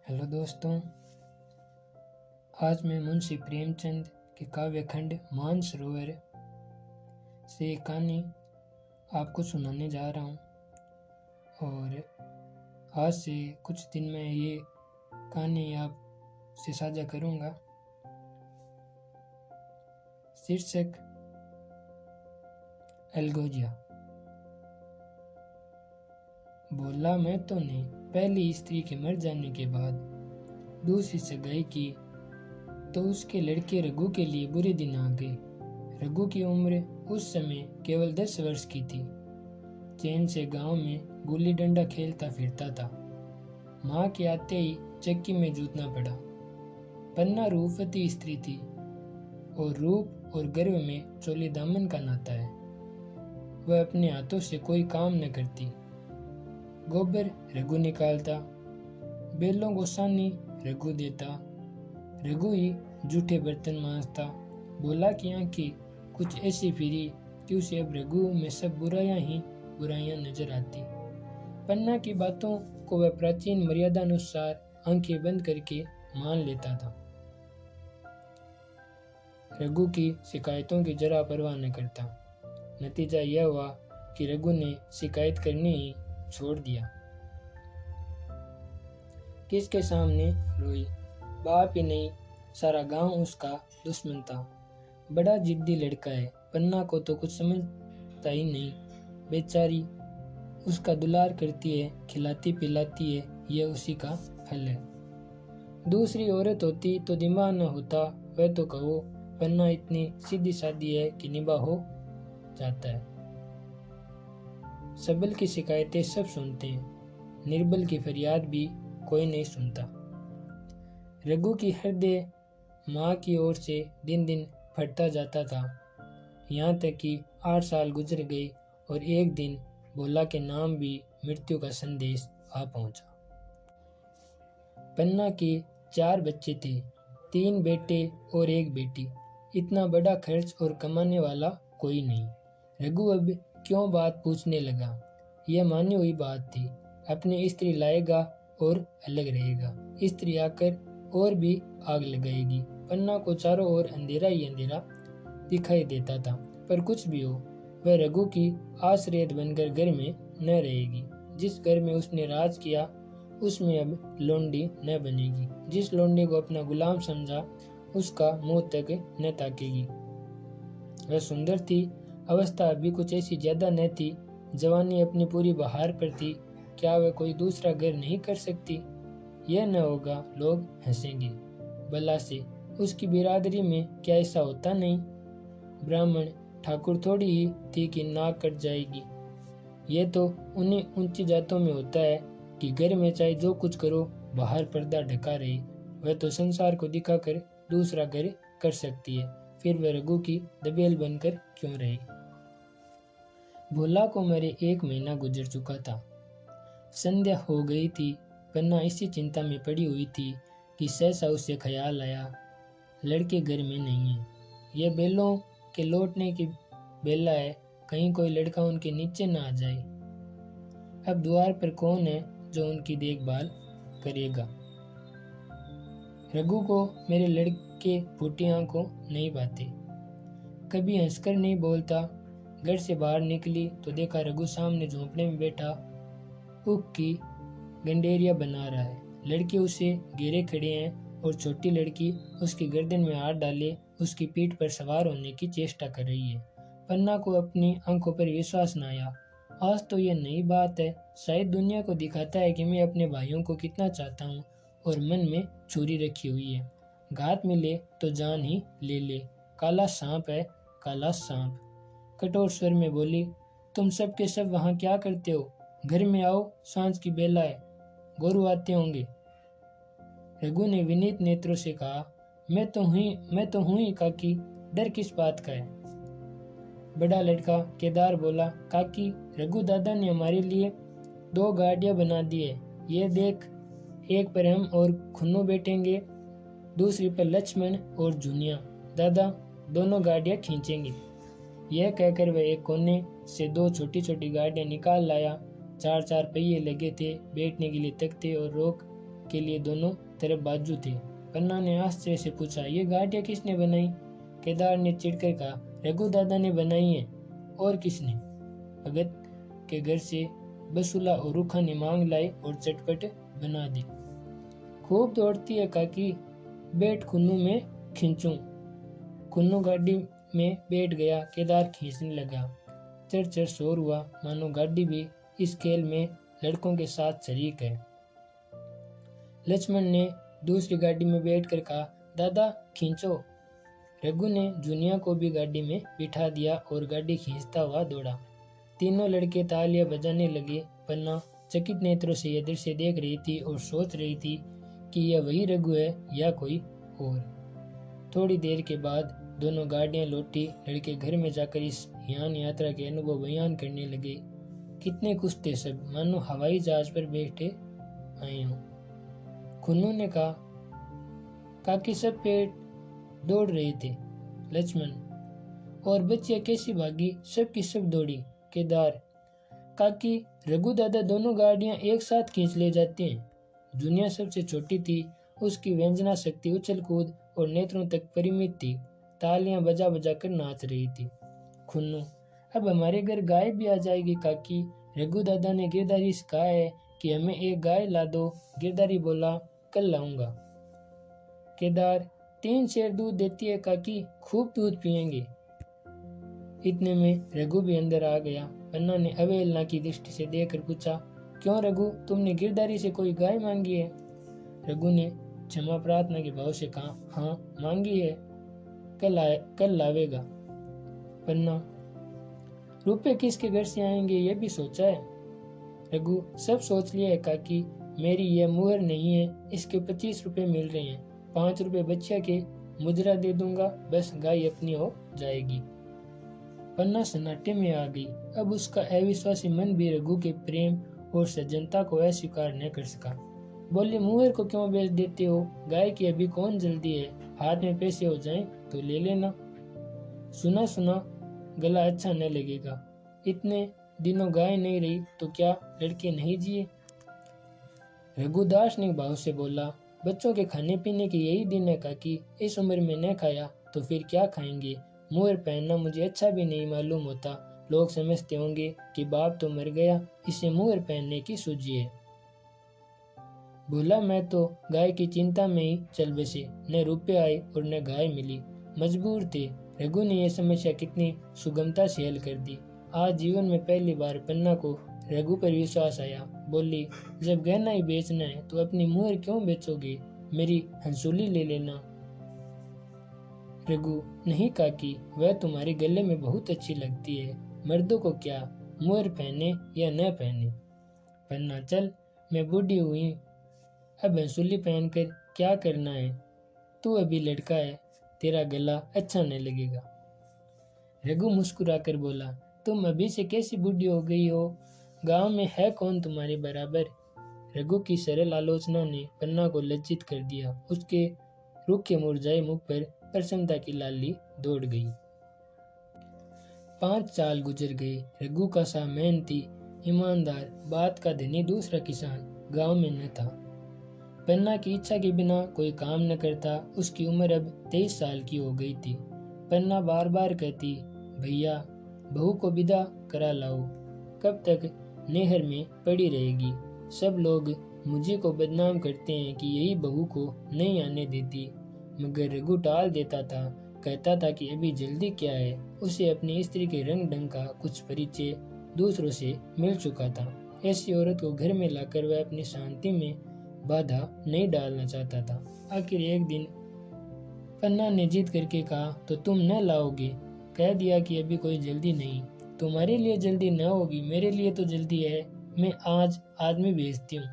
Hello दोस्तों, आज मैं मुंशी प्रेमचंद के काव्य खंड मानसरोवर से एक कहानी आपको सुनाने जा रहा हूँ। और आज से कुछ दिन में ये कहानी आपसे साझा करूँगा। शीर्षक एल्गोजिया। बोला मैं तो ने पहली स्त्री के मर जाने के बाद दूसरी सगाई की तो उसके लड़के रघु के लिए बुरे दिन आ गए। रघु की उम्र उस समय केवल 10 वर्ष की थी। चैन से गांव में गुल्ली डंडा खेलता फिरता था। माँ के आते ही चक्की में जूतना पड़ा। पन्ना रूपवती स्त्री थी और रूप और गर्व में चोली दामन का नाता है। वह अपने हाथों से कोई काम न करती। गोबर रघु निकालता, बेलों को सानी रघु देता, रघु ही जूठे बर्तन मांजता। बोला की आंखें कुछ ऐसी फिरी कि उसे अब रघु में सब बुराइयां नजर आती। पन्ना की बातों को वह प्राचीन मर्यादा अनुसार आंखें बंद करके मान लेता था। रघु की शिकायतों की जरा परवाह न करता। नतीजा यह हुआ कि रघु ने शिकायत करनी ही छोड़ दिया। किसके सामने रोई? बाप ही नहीं, सारा गांव उसका दुश्मन था। बड़ा जिद्दी लड़का है। पन्ना को तो कुछ समझता ही नहीं। बेचारी उसका दुलार करती है, खिलाती पिलाती है। यह उसी का फल है। दूसरी औरत होती तो दिमाग न होता। वह तो कहो, पन्ना इतनी सीधी सादी है कि निभा हो जाता है। सबल की शिकायतें सब सुनते हैं, निर्बल की फरियाद भी कोई नहीं सुनता। रघु की हृदय माँ की ओर से दिन दिन फटता जाता था। यहाँ तक कि 8 साल गुजर गए और एक दिन भोला के नाम भी मृत्यु का संदेश आ पहुंचा। पन्ना के 4 बच्चे थे, 3 बेटे और 1 बेटी। इतना बड़ा खर्च और कमाने वाला कोई नहीं। रघु अब क्यों बात पूछने लगा? यह मानी हुई बात थी। अपनी स्त्री लाएगा और अलग रहेगा। स्त्री आकर और भी आग लगाएगी। पन्ना को चारों ओर अंधेरा ही अंधेरा दिखाई देता था। पर कुछ भी हो, वह रघु की आश्रय बनकर घर में न रहेगी। जिस घर में उसने राज किया उसमें अब लोंडी न बनेगी। जिस लोंडी को अपना गुलाम समझा उसका मुंह तक न ताकेगी। वह सुंदर थी, अवस्था अभी कुछ ऐसी ज्यादा न थी, जवानी अपनी पूरी बहार पर थी। क्या वह कोई दूसरा घर नहीं कर सकती? यह न होगा, लोग हंसेंगे। भला से उसकी बिरादरी में क्या ऐसा होता नहीं? ब्राह्मण ठाकुर थोड़ी ही थी कि नाक कट जाएगी। यह तो उन्हीं ऊंची जातों में होता है कि घर में चाहे जो कुछ करो, बाहर पर्दा ढका रहे। वह तो संसार को दिखाकर दूसरा घर कर सकती है, फिर वह रघु की दबेल बनकर क्यों रहे? भोला को मरे 1 महीना गुजर चुका था। संध्या हो गई थी। पन्ना इसी चिंता में पड़ी हुई थी कि सहसा उसे ख्याल आया, लड़के घर में नहीं है। यह बेलों के लौटने की बेला है, कहीं कोई लड़का उनके नीचे ना आ जाए। अब द्वार पर कौन है जो उनकी देखभाल करेगा? रघु को मेरे लड़के फूटी आंखों नहीं पाते, कभी हंसकर नहीं बोलता। घर से बाहर निकली तो देखा रघु सामने झोंपड़े में बैठा ऊख की गंडेरिया बना रहा है। लड़के उसे घेरे खड़े हैं और छोटी लड़की उसकी गर्दन में हाथ डाले उसकी पीठ पर सवार होने की चेष्टा कर रही है। पन्ना को अपनी आंखों पर विश्वास न आया। आज तो यह नई बात है। शायद दुनिया को दिखाता है कि मैं अपने भाइयों को कितना चाहता हूँ और मन में छुरी रखी हुई है। घात मिले तो जान ही ले ले। काला सांप है, काला सांप। कठोर स्वर में बोली, तुम सब के सब वहाँ क्या करते हो? घर में आओ, सांझ की बेला है, गोरू आते होंगे। रघु ने विनीत नेत्रों से कहा, मैं तो हूँ ही काकी, डर किस बात का है? बड़ा लड़का केदार बोला, काकी, रघु दादा ने हमारे लिए 2 गाड़ियां बना दी है। ये देख, एक पर हम और खुन्नू बैठेंगे, दूसरी पर लक्ष्मण और जूनिया। दादा दोनों गाड़ियां खींचेंगे। यह कहकर वह एक कोने से 2 छोटी छोटी गाड़ियां निकाल लाया। 4 4 पहिए लगे थे, बैठने के लिए तख्ते और रोक के लिए दोनों तरफ बाजू थे। पन्ना ने आश्चर्य से पूछा, ये गाड़ियाँ किसने बनाई? केदार ने चिढ़कर कहा, रघु दादा ने बनाई है, और किसने? भगत के घर से बसुला और रूखा ने मांग लाई और चटपट बना दी। खूब दौड़ती है काकी, बैठ खुन्नू में खींचूं। खुन्नू गाड़ी में बैठ गया। केदार खींचने लगा। चर चर शोर हुआ, मानो गाड़ी भी इस खेल में लड़कों के साथ शरीक है। लक्ष्मण ने दूसरी गाड़ी में बैठकर कहा, दादा खींचो। रघु ने जुनिया को भी गाड़ी में बिठा दिया और गाड़ी खींचता हुआ दौड़ा। तीनों लड़के तालियां बजाने लगे। पन्ना चकित नेत्रों से यह दृश्य देख रही थी और सोच रही थी कि यह वही रघु है या कोई और। थोड़ी देर के बाद दोनों गाड़ियां लौटी। लड़के घर में जाकर इस यान यात्रा के अनुभव बयान करने लगे। कितने खुश थे सब, मानो हवाई जहाज पर बैठे आए हों। खुन्नू ने कहा, काकी सब पेट दौड़ रहे थे। लक्ष्मण, और बच्चियां कैसी भागी, सब की सब दौड़ी। केदार, काकी रघु दादा दोनों गाड़ियां एक साथ खींच ले जाते हैं। दुनिया सबसे छोटी थी, उसकी व्यंजना शक्ति उछल कूद और नेत्रों तक परिमित थी। तालियां बजा बजा कर नाच रही थी। खुन्नू, अब हमारे घर गाय भी आ जाएगी काकी। रघु दादा ने गिरधारी से कहा है कि हमें एक गाय ला दो। गिरधारी बोला, कल लाऊंगा। केदार, 3 सेर दूध देती है काकी, खूब दूध पिएंगे। इतने में रघु भी अंदर आ गया। पन्ना ने अवहेलना की दृष्टि से देखकर पूछा, क्यों रघु, तुमने गिरधारी से कोई गाय मांगी है? रघु ने क्षमा प्रार्थना के भाव से कहा, हाँ मांगी है, कल लावेगा। पन्ना, रुपए किसके घर से आएंगे ये भी सोचा है? रघु, सब सोच लिया है काकी, मेरी यह मुहर नहीं है, इसके 25 रुपए मिल रहे हैं। 5 रुपए बच्चिया के मुजरा दे दूंगा, बस गाय अपनी हो जाएगी। पन्ना सन्नाटे में आ गई। अब उसका अविश्वासी मन भी रघु के प्रेम और सज्जनता को अस्वीकार न कर सका। बोले, मुहर को क्यों बेच देते हो? गाय की अभी कौन जल्दी है, हाथ में पैसे हो जाएं तो ले लेना। सुना सुना गला अच्छा न लगेगा। इतने दिनों गाय नहीं रही तो क्या लड़के नहीं जिए? रघुदास ने भाव से बोला, बच्चों के खाने पीने के यही दिन है काकी, इस उम्र में न खाया तो फिर क्या खाएंगे? मुहर पहनना मुझे अच्छा भी नहीं मालूम होता। लोग समझते होंगे कि बाप तो मर गया, इसे मुहर पहनने की सूझी है। बोला, मैं तो गाय की चिंता में ही चल बसे, न रुपये आए और न गाय मिली, मजबूर थे। रघु ने यह समस्या कितनी सुगमता से हल कर दी। आज जीवन में पहली बार पन्ना को रघु पर विश्वास आया। बोली, जब गहना ही बेचना है तो अपनी मुहर क्यों बेचोगे? मेरी हंसुली ले लेना। रघु, नहीं काकी, वह तुम्हारे गले में बहुत अच्छी लगती है। मर्दों को क्या, मुहर पहने या न पहने। पन्ना, चल मैं बूढ़ी हुई, अब हंसुली पहनकर क्या करना है? तू अभी लड़का है, तेरा गला अच्छा न लगेगा। रघु मुस्कुराकर बोला, तुम अभी से कैसी बूढ़ी हो गई हो? गांव में है कौन तुम्हारे बराबर? रघु की सरल आलोचना ने पन्ना को लज्जित कर दिया। उसके रूखे मुरझाए मुख पर प्रसन्नता की लाली दौड़ गई। 5 साल गुजर गए। रघु का सा मेहनती, ईमानदार, बात का धनी दूसरा किसान गांव में न था। पन्ना की इच्छा के बिना कोई काम न करता। उसकी उम्र अब 23 साल की हो गई थी। पन्ना बार बार कहती, भैया बहू को विदा करा लाओ, कब तक नहर में पड़ी रहेगी? सब लोग मुझे को बदनाम करते हैं कि यही बहू को नहीं आने देती, मगर रघु टाल देता था। कहता था कि अभी जल्दी क्या है, उसे अपनी स्त्री के रंग ढंग का कुछ परिचय दूसरों से मिल चुका था। ऐसी औरत को घर में लाकर वह अपनी शांति में बाधा नहीं डालना चाहता था। आखिर एक दिन पन्ना ने जीत करके कहा, तो तुम न लाओगे? कह दिया कि अभी कोई जल्दी नहीं। तुम्हारे लिए जल्दी न होगी, मेरे लिए तो जल्दी है। मैं आज आदमी भेजती हूँ।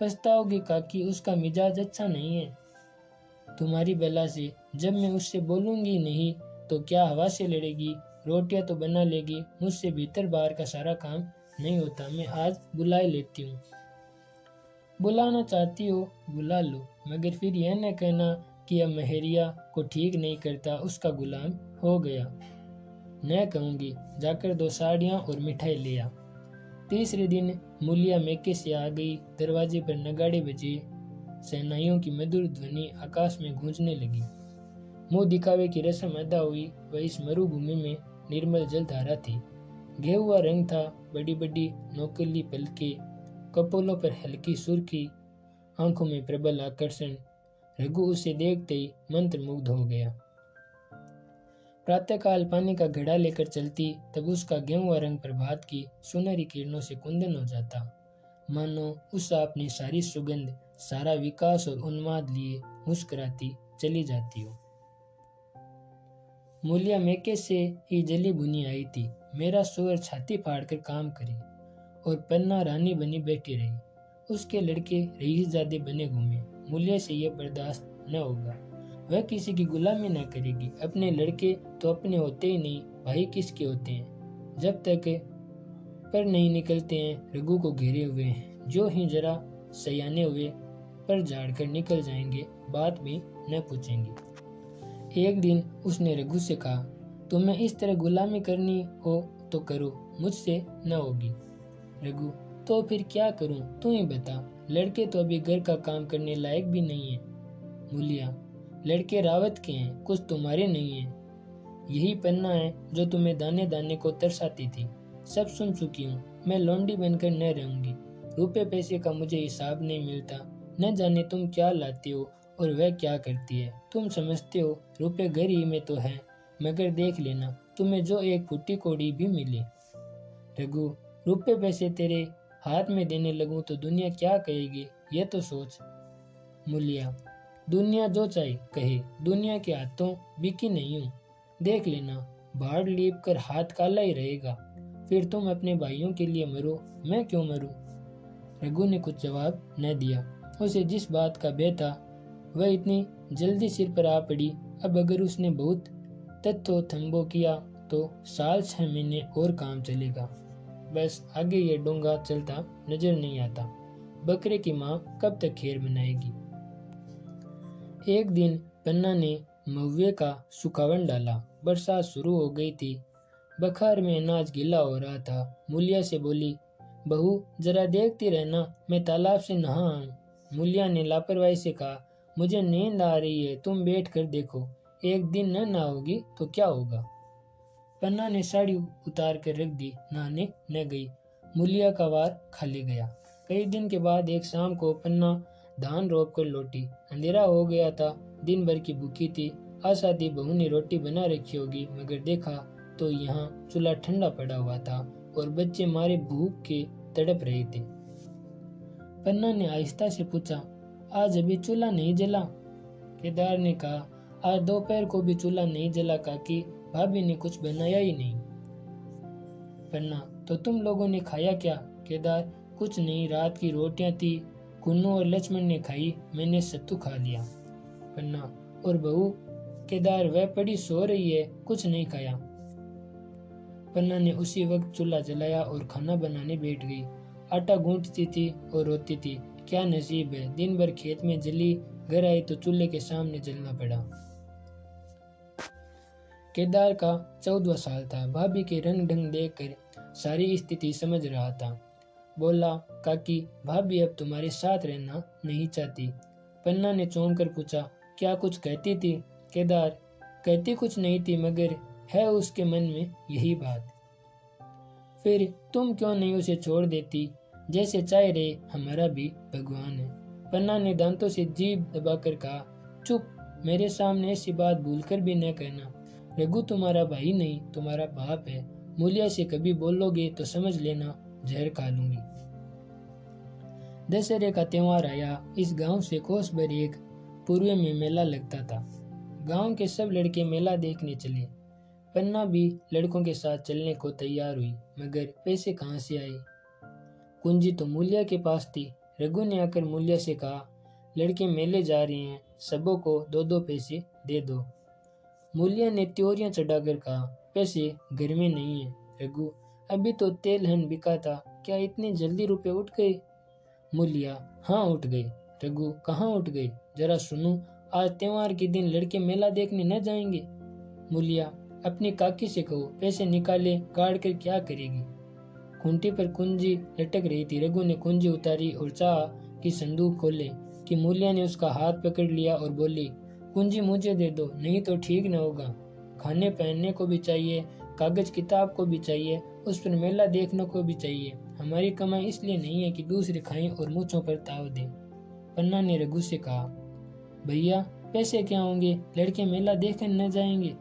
पछताओगे काकी, उसका मिजाज अच्छा नहीं है। तुम्हारी बला से जब मैं उससे बोलूंगी नहीं तो क्या हवा से लड़ेगी? रोटियां तो बना लेगी, मुझसे भीतर बाहर का सारा काम नहीं होता। मैं आज बुला लेती हूँ। बुलाना चाहती हो बुला लो, मगर फिर यह न कहना कि अब महरिया को ठीक नहीं करता, उसका गुलाम हो गया। न कहूँगी, जाकर 2 साड़ियाँ और मिठाई ले आ। तीसरे दिन मूलिया मैके से आ गई। दरवाजे पर नगाड़े बजे। शहनाइयों की मधुर ध्वनि आकाश में गूंजने लगी। मुंह दिखावे की रस्म अदा हुई। वह इस मरुभूमि में निर्मल जलधारा थी। गेहुआ रंग था, बड़ी बड़ी नोकीली पलकें, कपोलों पर हल्की सुर्खी, आंखों में प्रबल आकर्षण। रघु उसे देखते ही मंत्रमुग्ध हो गया। प्रातःकाल पानी का घड़ा लेकर चलती, तब उसका गेहुआ रंग प्रभात की सुनहरी किरणों से कुंदन हो जाता, मानो उस अपनी सारी सुगंध, सारा विकास और उन्माद लिए मुस्कुराती चली जाती हो। मूलिया मैके से ही जली भुनी आई थी। मेरा सुअर छाती फाड़कर काम करे और पन्ना रानी बनी बैठी रही। उसके लड़के रईसजादे बने घूमे। मूलिया से यह बर्दाश्त न होगा। वह किसी की गुलामी न करेगी। अपने लड़के तो अपने होते ही नहीं, भाई किसके होते हैं। जब तक पर नहीं निकलते हैं, रघु को घेरे हुए हैं। जो ही जरा सयाने हुए पर झाड़कर निकल जाएंगे, बात भी न पूछेंगे। एक दिन उसने रघु से कहा, तुम्हें इस तरह गुलामी करनी हो तो करो, मुझसे न होगी। रघु, तो फिर क्या करूं, तू ही बता। लड़के तो अभी घर का काम करने लायक भी नहीं है। मूलिया, लड़के रावत के हैं, कुछ तुम्हारे नहीं है। यही पन्ना है जो तुम्हें दाने दाने को तरसाती थी। सब सुन चुकी हूँ। मैं लौंडी बनकर न रहूंगी। रुपए पैसे का मुझे हिसाब नहीं मिलता। न जाने तुम क्या लाती हो और वह क्या करती है। तुम समझते हो रुपए घर ही में तो है, मगर देख लेना तुम्हें जो एक फूटी कौड़ी भी मिले। रघु, रुपए पैसे तेरे हाथ में देने लगूं तो दुनिया क्या कहेगी, ये तो सोच। मूलिया, दुनिया जो चाहे कहे, दुनिया के हाथों बिकी नहीं हूँ। देख लेना, भाड़ लीप कर हाथ काला ही रहेगा। फिर तुम अपने भाइयों के लिए मरो, मैं क्यों मरूं? रघु ने कुछ जवाब न दिया। उसे जिस बात का भय था वह इतनी जल्दी सिर पर आ पड़ी। अब अगर उसने बहुत तत्व थम्बो किया तो साल 6 महीने और काम चलेगा। बस आगे ये डोंगा चलता नजर नहीं आता। बकरे की माँ कब तक खीर बनाएगी। एक दिन पन्ना ने महुए का सुखावन डाला। बरसात शुरू हो गई थी। बखार में अनाज गीला हो रहा था। मूलिया से बोली, बहू जरा देखती रहना, मैं तालाब से नहा आऊं। मूलिया ने लापरवाही से कहा, मुझे नींद आ रही है, तुम बैठ कर देखो। एक दिन न नहाओगी तो क्या होगा। पन्ना ने साड़ी उतार कर रख दी, नहाने न गई। मूलिया का वार खाली गया। कई दिन के बाद एक शाम को पन्ना धान रोप कर लौटी। अंधेरा हो गया था। दिन भर की भूखी थी। आशा थी बहू ने रोटी बना रखी होगी, मगर देखा तो यहाँ चूल्हा ठंडा पड़ा हुआ था और बच्चे मारे भूख के तड़प रहे थे। पन्ना ने आहिस्ता से पूछा, आज अभी चूल्हा नहीं जला? केदार ने कहा, आज दोपहर को भी चूल्हा नहीं जला काकी, भाभी ने कुछ बनाया ही नहीं। पन्ना, तो तुम लोगों ने खाया क्या? केदार, कुछ नहीं, रात की रोटियां थी, कुन्नू और लक्ष्मण ने खाई, मैंने सत्तू खा लिया। पन्ना, और बहू? केदार, वह पड़ी सो रही है, कुछ नहीं खाया। पन्ना ने उसी वक्त चूल्हा जलाया और खाना बनाने बैठ गई। आटा गूंथती थी और रोती थी, क्या नसीब है, दिन भर खेत में जली, घर आई तो चूल्हे के सामने जलना पड़ा। केदार का 14वां साल था। भाभी के रंग ढंग देखकर सारी स्थिति समझ रहा था। बोला, काकी, भाभी अब तुम्हारे साथ रहना नहीं चाहती। पन्ना ने चौंक कर पूछा, क्या कुछ कहती थी? केदार, कहती कुछ नहीं थी, मगर है उसके मन में यही बात। फिर तुम क्यों नहीं उसे छोड़ देती? जैसे चाहे रहे, हमारा भी भगवान है। पन्ना ने दांतों से जीभ दबाकर कहा, चुप, मेरे सामने ऐसी बात भूलकर भी न कहना। रघु तुम्हारा भाई नहीं, तुम्हारा बाप है। मूलिया से कभी बोलोगे तो समझ लेना जहर खा लूंगी। दशहरे का त्योहार आया। इस गांव से कोस भर एक पूर्व में मेला लगता था। गांव के सब लड़के मेला देखने चले। पन्ना भी लड़कों के साथ चलने को तैयार हुई, मगर पैसे कहाँ से आए? कुंजी तो मूलिया के पास थी। रघु ने आकर मूलिया से कहा, लड़के मेले जा रहे हैं, सबों को 2-2 पैसे दे दो। मूलिया ने त्योरियां चढ़ाकर कहा, पैसे घर में नहीं है। रघु, अभी तो तेलहन बिका था, क्या इतनी जल्दी रुपए उठ गए? मूलिया, हाँ उठ गए। रघु, कहाँ उठ गए, जरा सुनूं। आज त्योहार के दिन लड़के मेला देखने न जाएंगे? मूलिया, अपनी काकी से कहो पैसे निकाले, गाड़ कर क्या करेगी। खूंटी पर कुंजी लटक रही थी। रघु ने कुंजी उतारी और चाहा कि संदूक खोले, कि मूल्या ने उसका हाथ पकड़ लिया और बोली, कुंजी मुझे दे दो, नहीं तो ठीक न होगा। खाने पहनने को भी चाहिए, कागज किताब को भी चाहिए, उस पर मेला देखने को भी चाहिए। हमारी कमाई इसलिए नहीं है कि दूसरे खाएं और मुँहों पर ताव दें। पन्ना ने रघु से कहा, भैया पैसे क्या होंगे, लड़के मेला देखने न जाएंगे।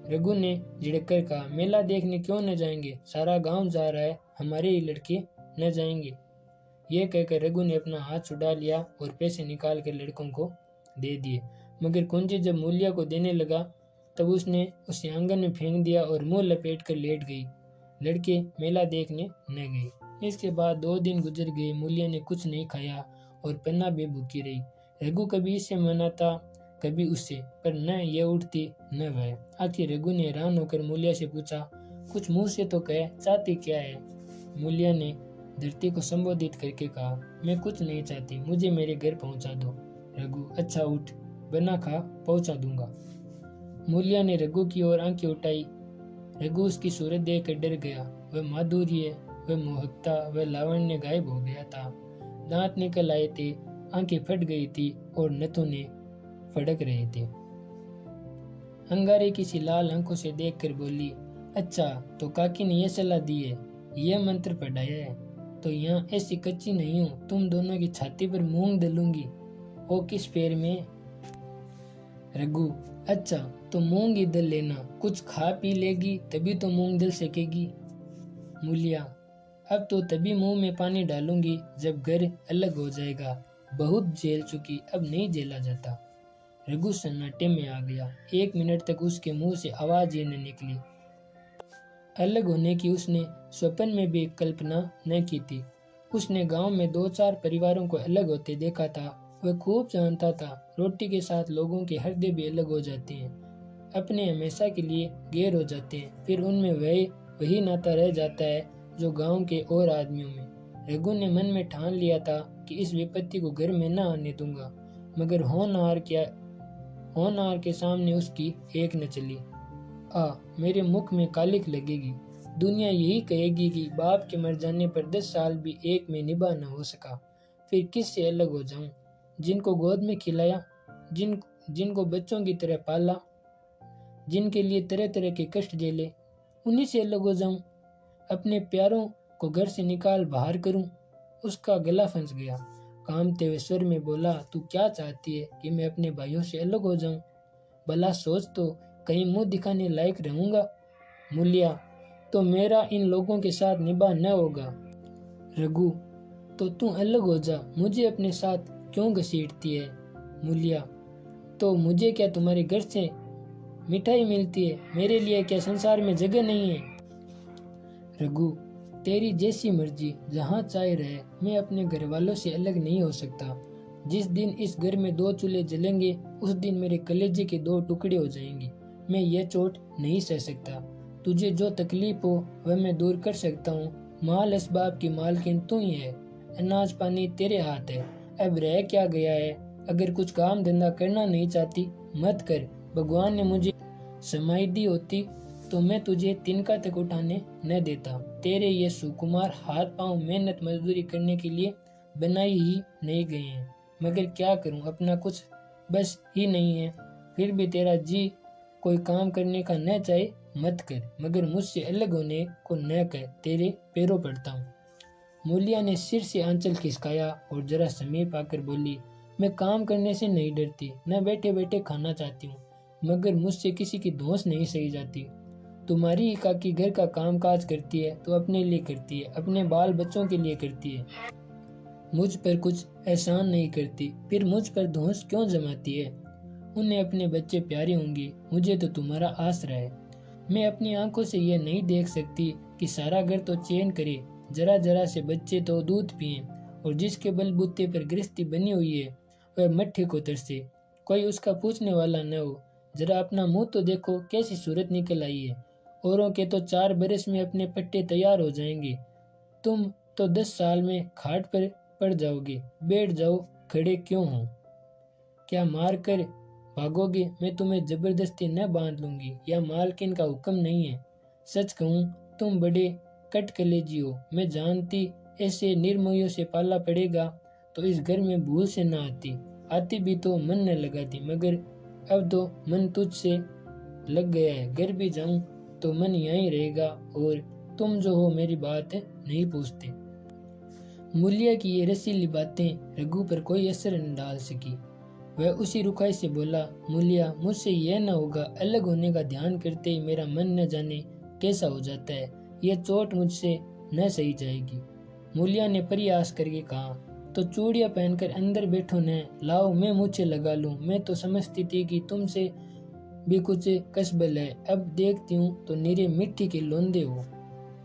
रघु ने झिड़क कर कहा, मेला देखने क्यों न जाएंगे, सारा गांव जा रहा है, हमारे ही लड़के न जाएंगे। यह कहकर रघु ने अपना हाथ छुड़ा लिया और पैसे निकाल कर लड़कों को दे दिए। मगर कुंजी जब मूल्या को देने लगा तब उसने उसे आंगन में फेंक दिया और मुंह लपेट कर लेट गई। लड़के मेला देखने न गए। इसके बाद 2 दिन गुजर गए। मूल्या ने कुछ नहीं खाया और पन्ना भी भूखी रही। रघु कभी इसे मनाता कभी उससे, पर न यह उठती न वह। आखिर रघु ने हैरान होकर मूल्या से पूछा, कुछ मुंह से तो कह, चाहती क्या है। मूल्या ने धरती को संबोधित करके कहा, मैं कुछ नहीं चाहती, मुझे मेरे घर पहुंचा दो। रघु, अच्छा उठ, बना खा पहुंचा दूंगा। मूल्या ने रघु की ओर आंखें उठाई। रघु उसकी सूरत देखकर डर गया। वह माधुर्य, वह मोहकता, वह लावण्य गायब हो गया था। दांत निकल आए थे, आंखें फट गई थी और नथुने फड़क रहे थे। अंगारे किसी लाल आंखों से देखकर बोली, अच्छा तो काकी ने यह सलाह दी है, यह मंत्र पढ़ाया है, तो यहाँ ऐसी कच्ची नहीं हूँ, तुम दोनों की छाती पर मूंग दलूंगी। ओ किस पैर में। रघु, अच्छा तो मूंग ही दल लेना, कुछ खा पी लेगी तभी तो मूंग दल सकेगी। मूल्या, अब तो तभी मुंह में पानी डालूंगी जब घर अलग हो जाएगा, बहुत झेल चुकी, अब नहीं झेला जाता। रघु सन्नाटे में आ गया। 1 मिनट तक उसके मुंह से आवाज ही न निकली। अलग होने की उसने स्वप्न में भी कल्पना न की थी। उसने गांव में 2-4 परिवारों को अलग होते देखा था। वह खूब जानता था, रोटी के साथ लोगों के हृदय भी अलग हो जाते हैं, अपने हमेशा के लिए गैर हो जाते हैं, फिर उनमें वही नाता रह जाता है जो गांव के और आदमियों में। रघु ने मन में ठान लिया था कि इस विपत्ति को घर में न आने दूंगा, मगर होनहार के सामने उसकी एक न चली। मेरे मुख में कालिक लगेगी, दुनिया यही कहेगी कि बाप के मर जाने पर 10 साल भी एक में निभा न हो सका, फिर किससे अलग हो जाऊं, जिनको गोद में खिलाया, जिनको बच्चों की तरह पाला, जिनके लिए तरह तरह के कष्ट झेले, उन्हीं से अलग हो जाऊं, अपने प्यारों को घर से निकाल बाहर करूं। उसका गला फंस गया। कामते हुए स्वर में बोला, तू क्या चाहती है कि मैं अपने भाइयों से अलग हो जाऊं? भला सोच तो, कहीं मुंह दिखाने लायक रहूंगा? मूल्या, तो मेरा इन लोगों के साथ निभा न होगा। रघु, तो तू अलग हो जा, मुझे अपने साथ क्यों घसीटती है? मूल्या, तो मुझे क्या तुम्हारे घर से मिठाई मिलती है? मेरे लिए क्या संसार में जगह नहीं है? रघु, तेरी जैसी मर्जी, जहाँ चाहे रहे, मैं अपने घर वालों से अलग नहीं हो सकता। जिस दिन इस घर में 2 चूल्हे जलेंगे उस दिन मेरे कलेजे के 2 टुकड़े हो जाएंगे। मैं यह चोट नहीं सह सकता। तुझे जो तकलीफ हो वह मैं दूर कर सकता हूँ। माल असबाब की मालकिन तू ही है, अनाज पानी तेरे हाथ है, अब रह क्या गया है? अगर कुछ काम धंधा करना नहीं चाहती मत कर। भगवान ने मुझे समाई दी होती तो मैं तुझे तिनका तक उठाने न देता। तेरे ये सुकुमार हाथ पांव मेहनत मजदूरी करने के लिए बनाई ही नहीं गए हैं, मगर क्या करूं, अपना कुछ बस ही नहीं है। फिर भी तेरा जी कोई काम करने का न चाहे मत कर, मगर मुझसे अलग होने को न कर, तेरे पैरों पड़ता हूँ। मूल्या ने सिर से आंचल खिसकाया और जरा समीप आकर बोली, मैं काम करने से नहीं डरती, न बैठे बैठे खाना चाहती हूँ, मगर मुझसे किसी की धौंस नहीं सही जाती। तुम्हारी काकी घर का काम काज करती है तो अपने लिए करती है, अपने बाल बच्चों के लिए करती है, मुझ पर कुछ एहसान नहीं करती, फिर मुझ पर धौंस क्यों जमाती है? उन्हें अपने बच्चे प्यारे होंगे, मुझे तो तुम्हारा आसरा है। मैं अपनी आंखों से यह नहीं देख सकती कि सारा घर तो चैन करे, जरा जरा से बच्चे तो दूध पिए, और जिसके बलबूते पर गृहस्थी बनी हुई है वह मट्ठे को तरसे, कोई उसका पूछने वाला न हो। जरा अपना मुंह तो देखो, कैसी सूरत निकल आई है। औरों के तो 4 बरस में अपने पट्टे तैयार हो जाएंगे, तुम तो 10 साल में खाट पर पड़ जाओगे। बैठ जाओ, खड़े क्यों हो? क्या मार कर भागोगे? मैं तुम्हें जबरदस्ती न बांध लूंगी, या मालकिन का हुक्म नहीं है। सच कहूँ तुम बड़े कटकलेजी हो, मैं जानती ऐसे निर्मोहियों से पाला पड़ेगा तो इस घर में भूल से ना आती, आती भी तो मन न लगाती, मगर अब तो मन तुझसे लग गया है। घर भी जाऊं तो मन यहीं रहेगा और तुम जो हो मेरी बात नहीं पूछते। मूलिया की ये रसीली बातें रघु पर कोई असर न डाल सकी। वह उसी रुखाई से बोला, मूलिया मुझसे यह न होगा, अलग होने का ध्यान करते ही मेरा मन न जाने कैसा हो जाता है, यह चोट मुझसे न सही जाएगी। मूलिया ने प्रयास करके कहा, तो चूड़ियां पहनकर अंदर बैठो न, लाओ मैं मुझे लगा लूं, मैं तो समझती थी कि तुमसे भी कुछ कसबल है, अब देखती हूँ तो निरे मिट्टी के लोंदे हो।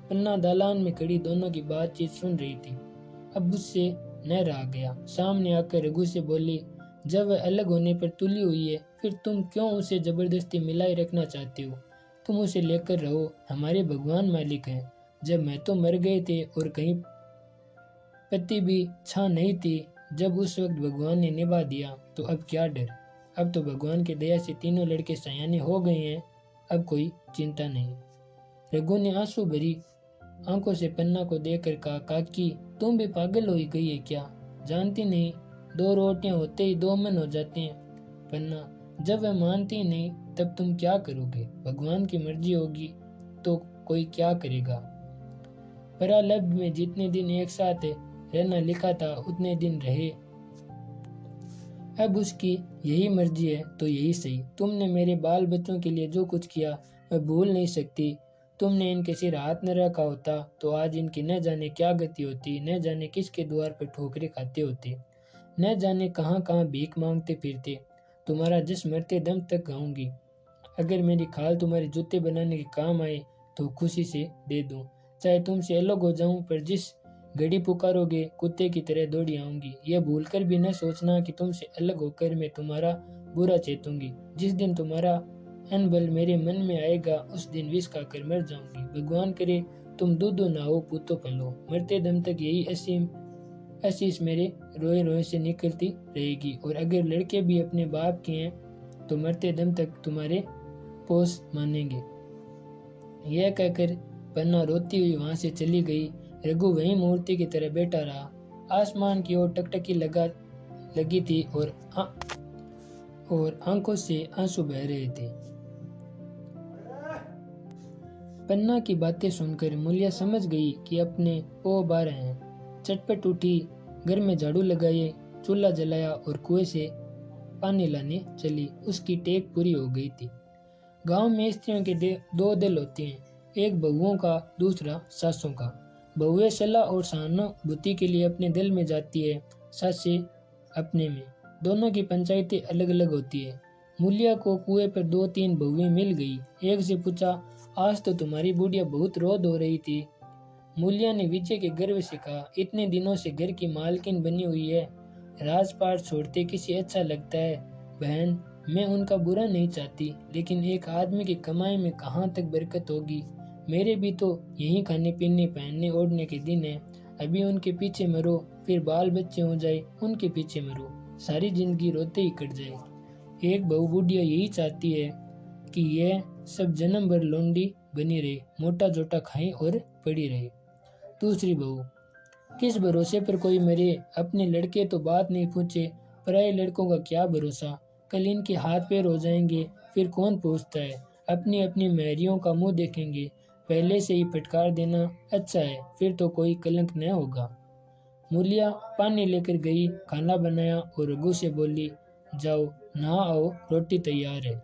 पन्ना दालान में खड़ी दोनों की बातचीत सुन रही थी। अब उससे न रहा गया, सामने आकर रघु से बोली, जब वह अलग होने पर तुली हुई है, फिर तुम क्यों उसे जबरदस्ती मिलाए रखना चाहती हो? तुम उसे लेकर रहो, हमारे भगवान मालिक हैं। जब मैं तो मर गए थे और कहीं पति भी छा नहीं थी, जब उस वक्त भगवान ने निभा दिया, तो अब क्या डर? अब तो भगवान की दया से तीनों लड़के सयाने हो गए हैं, अब कोई चिंता नहीं। रघु ने आंसू भरी आंखों से पन्ना को देखकर कहा, काकी तुम भी पागल हो गई है क्या? जानती नहीं, 2 रोटियां होते ही 2 मन हो जाते हैं। पन्ना, जब वह मानती नहीं तब तुम क्या करोगे? भगवान की मर्जी होगी तो कोई क्या करेगा। प्रारब्ध में जितने दिन एक साथ रहना लिखा था उतने दिन रहे, अब उसकी यही मर्जी है तो यही सही। तुमने मेरे बाल बच्चों के लिए जो कुछ किया मैं भूल नहीं सकती। तुमने इनके सिर हाथ न रखा होता तो आज इनकी न जाने क्या गति होती, न जाने किसके द्वार पर ठोकरें खाते होते, न जाने कहां कहां भीख मांगते फिरते। तुम्हारा जस मरते दम तक गाऊंगी। अगर मेरी खाल तुम्हारे जूते बनाने के काम आए तो खुशी से दे दूं, चाहे तुमसे अलग हो जाऊं, पर जिस घड़ी पुकारोगे कुत्ते की तरह दौड़ी आऊंगी। यह भूलकर भी न सोचना कि तुमसे अलग होकर मैं तुम्हारा बुरा चेतूंगी। जिस दिन तुम्हारा अनबल मेरे मन में आएगा उस दिन विष खाकर मर जाऊंगी। भगवान करे तुम दूधो ना हो पूतो पलो, मरते दम तक यही असीम आशीष मेरे रोए रोए से निकलती रहेगी। और अगर लड़के भी अपने बाप के हैं तो मरते दम तक तुम्हारे पोस मानेंगे। यह कहकर पन्ना रोती हुई वहां से चली गई। रघु वहीं मूर्ति की तरह बैठा रहा। आसमान की ओर टकटकी लगी थी और आंखों से आंसू बह रहे थे। पन्ना की बातें सुनकर मूलिया समझ गई कि अपने ओ बार हैं। चटपट उठी, घर में झाड़ू लगाए, चूल्हा जलाया और कुएं से पानी लाने चली। उसकी टेक पूरी हो गई थी। गांव में स्त्रियों के 2 दल होते हैं, एक बहुओं का, दूसरा सासों का। बहुएं सलाह और सहानुभूति के लिए अपने दल में जाती है, सासें अपने में। दोनों की पंचायतें अलग अलग होती है। मूलिया को कुएं पर 2-3 बहुएं मिल गई। एक से पूछा, आज तो तुम्हारी बुढ़िया बहुत रोद हो रही थी। मूलिया ने विजय के गर्व से कहा, इतने दिनों से घर की मालकिन बनी हुई है, राजपाट छोड़ते किसी अच्छा लगता है। बहन, मैं उनका बुरा नहीं चाहती, लेकिन एक आदमी की कमाई में कहाँ तक बरकत होगी। मेरे भी तो यही खाने पीने पहनने ओढ़ने के दिन है। अभी उनके पीछे मरो, फिर बाल बच्चे हो जाए उनके पीछे मरो, सारी जिंदगी रोते ही कट जाए। एक बहू बुढ़िया यही चाहती है कि यह सब जन्म भर लोंडी बनी रहे, मोटा जोटा खाए और पड़ी रहे। दूसरी बहू, किस भरोसे पर कोई मरे, अपने लड़के तो बात नहीं पूछे, पराये लड़कों का क्या भरोसा, कल इनके हाथ पैर हो जाएंगे, फिर कौन पूछता है। अपनी अपनी महरियों का मुंह देखेंगे, पहले से ही फटकार देना अच्छा है, फिर तो कोई कलंक न होगा। मूलिया पानी लेकर गई, खाना बनाया और रघु से बोली, जाओ नहा आओ, रोटी तैयार है।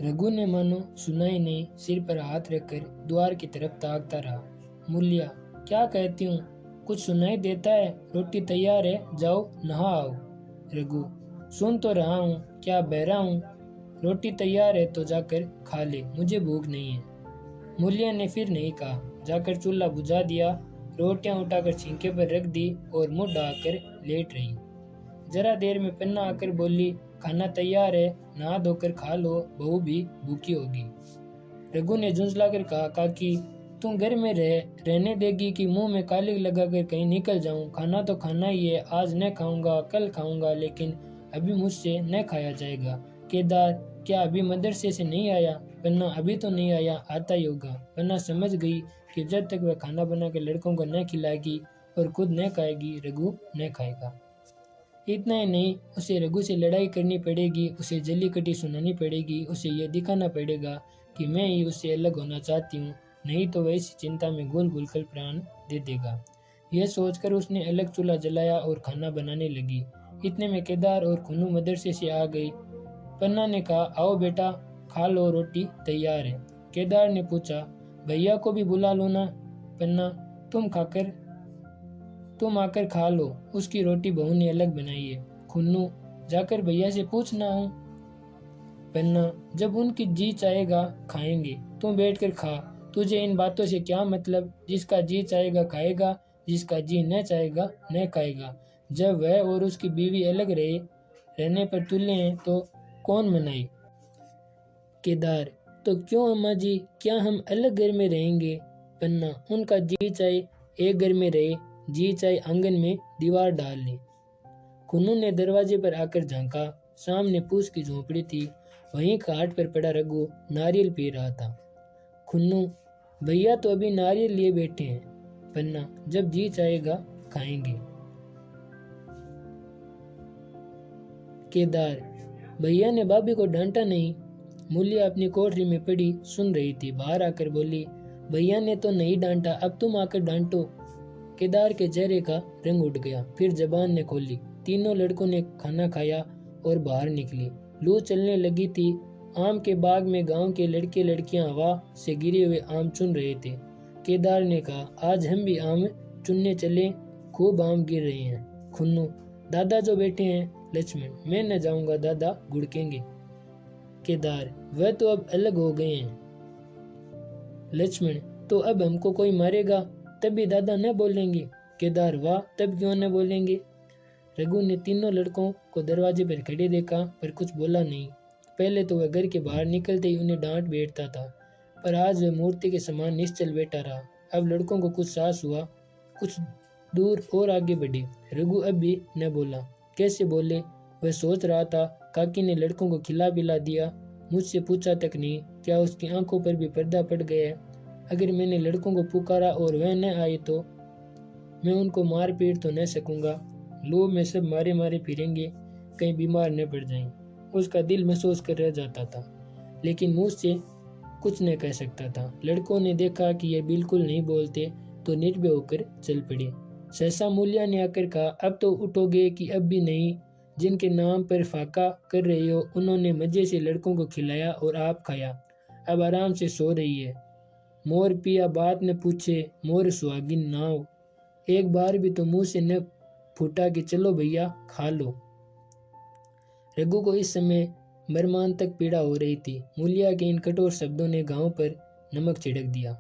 रघु ने मानो सुना ही नहीं, सिर पर हाथ रखकर द्वार की तरफ ताकता रहा। मूलिया, क्या कहती हूँ, कुछ सुनाई देता है? रोटी तैयार है, जाओ नहा आओ। रघु, सुन तो रहा हूँ, क्या बहरा हूँ? रोटी तैयार है तो जाकर खा ले, मुझे भूख नहीं है। मूलिया ने फिर नहीं कहा, जाकर चूल्हा बुझा दिया, रोटियां उठाकर छिंके पर रख दी और मुंह ढाकर लेट रही। जरा देर में पन्ना आकर बोली, खाना तैयार है, नहा धोकर खा लो, बहू भी भूखी होगी। रघु ने झुंझलाकर कहा, काकी तुम घर में रहने देगी कि मुंह में काली लगाकर कहीं निकल जाऊं? खाना तो खाना ही है, आज न खाऊंगा कल खाऊंगा, लेकिन अभी मुझसे न खाया जाएगा। केदार क्या अभी मदरसे से नहीं आया? पन्ना, अभी तो नहीं आया, आता ही होगा। पन्ना समझ गई कि जब तक वह खाना बनाकर लड़कों को न खिलाएगी और खुद न खाएगी रघु न खाएगा। इतना ही नहीं, उसे रघु से लड़ाई करनी पड़ेगी, उसे जली कटी सुनानी पड़ेगी, उसे यह दिखाना पड़ेगा कि मैं ही उससे अलग होना चाहती हूँ, नहीं तो वह इसी चिंता में घुल घुल कर प्राण दे देगा। यह सोचकर उसने अलग चूल्हा जलाया और खाना बनाने लगी। इतने में केदार और खुन्नू मदरसे से आ गई। पन्ना ने कहा, आओ बेटा खा लो, रोटी तैयार है। केदार ने पूछा, भैया को भी बुला लो ना। पन्ना, तुम आकर खा लो, उसकी रोटी बहू ने अलग बनाई है। खुन्नू, जाकर भैया से पूछना हूँ। पन्ना, जब उनकी जी चाहेगा खाएंगे, तुम बैठकर खा, तुझे इन बातों से क्या मतलब? जिसका जी चाहेगा खाएगा, जिसका जी न चाहेगा न खाएगा। जब वह और उसकी बीवी अलग रहने पर तुले हैं तो कौन मनाए? केदार, तो क्यों अम्मा जी, क्या हम अलग घर में रहेंगे? पन्ना, उनका जी चाहे एक घर में रहे, जी चाहे आंगन में दीवार डाल ले। खुन्नू ने दरवाजे पर आकर झांका। सामने पूस की झोंपड़ी थी। वहीं खाट पर पड़ा रघु नारियल पी रहा था। खुन्नू, भैया तो अभी नारियल लिए बैठे हैं। पन्ना, जब जी चाहेगा खाएंगे। केदार, भैया ने भाभी को डांटा नहीं? मूलिया अपनी कोठरी में पड़ी सुन रही थी। बाहर आकर बोली, भैया ने तो नहीं डांटा, अब तुम आकर डांटो। केदार के चेहरे का रंग उठ गया, फिर जबान ने खोली। तीनों लड़कों ने खाना खाया और बाहर निकली। लू चलने लगी थी। आम के बाग में गांव के लड़के लड़कियां हवा से गिरे हुए आम चुन रहे थे। केदार ने कहा, आज हम भी आम चुनने चले, खूब आम गिर रहे हैं। खुन्नू, दादा जो बैठे हैं। लक्ष्मण, मैं न जाऊंगा, दादा गुड़केंगे। केदार, वह तो अब अलग हो गए हैं। लक्ष्मण, तो अब हमको कोई मारेगा तभी दादा न बोलेंगे। केदार, वाह, तब क्यों न बोलेंगे। रघु ने तीनों लड़कों को दरवाजे पर खड़े देखा पर कुछ बोला नहीं। पहले तो वह घर के बाहर निकलते ही उन्हें डांट बैठता था, पर आज वह मूर्ति के समान निश्चल बैठा रहा। अब लड़कों को कुछ साहस हुआ, कुछ दूर और आगे बढ़े। रघु अब भी न बोला। कैसे बोले, वह सोच रहा था। काकी ने लड़कों को खिला पिला दिया, मुझसे पूछा तक नहीं। क्या उसकी आंखों पर भी पर्दा पड़ गया है? अगर मैंने लड़कों को पुकारा और वह न आए तो मैं उनको मार पीट तो न सकूंगा। लोग में सब मारे मारे फिरेंगे, कहीं बीमार न पड़ जाएं। उसका दिल महसूस कर रह जाता था, लेकिन मुंह से कुछ न कह सकता था। लड़कों ने देखा कि ये बिल्कुल नहीं बोलते तो निर्भय होकर चल पड़े। सहसा मूलिया ने आकर कहा, अब तो उठोगे कि अब भी नहीं? जिनके नाम पर फाका कर रही हो, उन्होंने मजे से लड़कों को खिलाया और आप खाया, अब आराम से सो रही है। मोर पिया बात न पूछे, मोर सुहागिन नाव। एक बार भी तो मुंह से न फूटा कि चलो भैया खा लो। रघु को इस समय मर्मांतक पीड़ा हो रही थी। मूलिया के इन कठोर शब्दों ने गांव पर नमक छिड़क दिया।